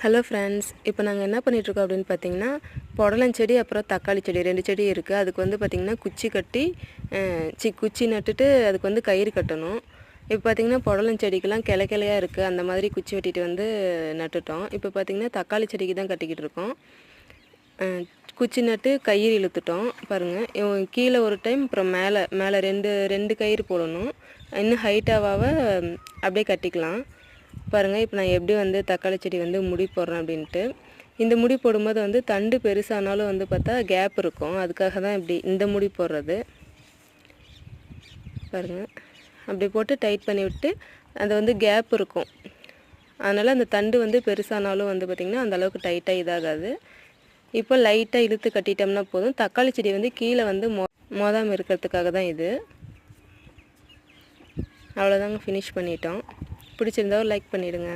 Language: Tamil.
ஹலோ ஃப்ரெண்ட்ஸ், இப்போ நாங்கள் என்ன பண்ணிகிட்ருக்கோம் அப்படின்னு பார்த்தீங்கன்னா, புடலஞ்செடி அப்புறம் தக்காளி செடி 2 செடி இருக்குது. அதுக்கு வந்து பார்த்திங்கன்னா குச்சி கட்டி குச்சி நட்டுட்டு அதுக்கு வந்து கயிறு கட்டணும். இப்போ பார்த்திங்கன்னா புடலஞ்செடிக்கெலாம் கிளையாக இருக்குது. அந்த மாதிரி குச்சி வெட்டிட்டு வந்து நட்டுட்டோம். இப்போ பார்த்திங்கன்னா தக்காளி செடிக்கு தான் கட்டிக்கிட்டு இருக்கோம். குச்சி நட்டு கயிறு இழுத்துட்டோம் பாருங்கள். கீழே ஒரு டைம் அப்புறம் மேலே மேலே ரெண்டு கயிறு போடணும். இன்னும் ஹைட்டாக அப்படியே கட்டிக்கலாம். பாருங்கள், இப்போ நான் எப்படி வந்து தக்காளி செடி வந்து முடி போடுறேன் அப்படின்ட்டு. இந்த முடி போடும்போது வந்து தண்டு பெருசானாலும் வந்து பார்த்தா கேப் இருக்கும். அதுக்காக தான் இப்படி இந்த முடி போடுறது. பாருங்கள், அப்படி போட்டு டைட் பண்ணி விட்டு அது வந்து கேப் இருக்கும். அதனால் அந்த தண்டு வந்து பெருசானாலும் வந்து பார்த்திங்கன்னா அந்தளவுக்கு டைட்டாக இதாகாது. இப்போ லைட்டாக இழுத்து கட்டிட்டோம்னா போதும். தக்காளி செடி வந்து கீழே வந்து மோதாமல் இருக்கிறதுக்காக தான் இது. அவ்வளோதாங்க, ஃபினிஷ் பண்ணிட்டோம். பிடிச்சிருந்தா லைக் பண்ணிவிடுங்க.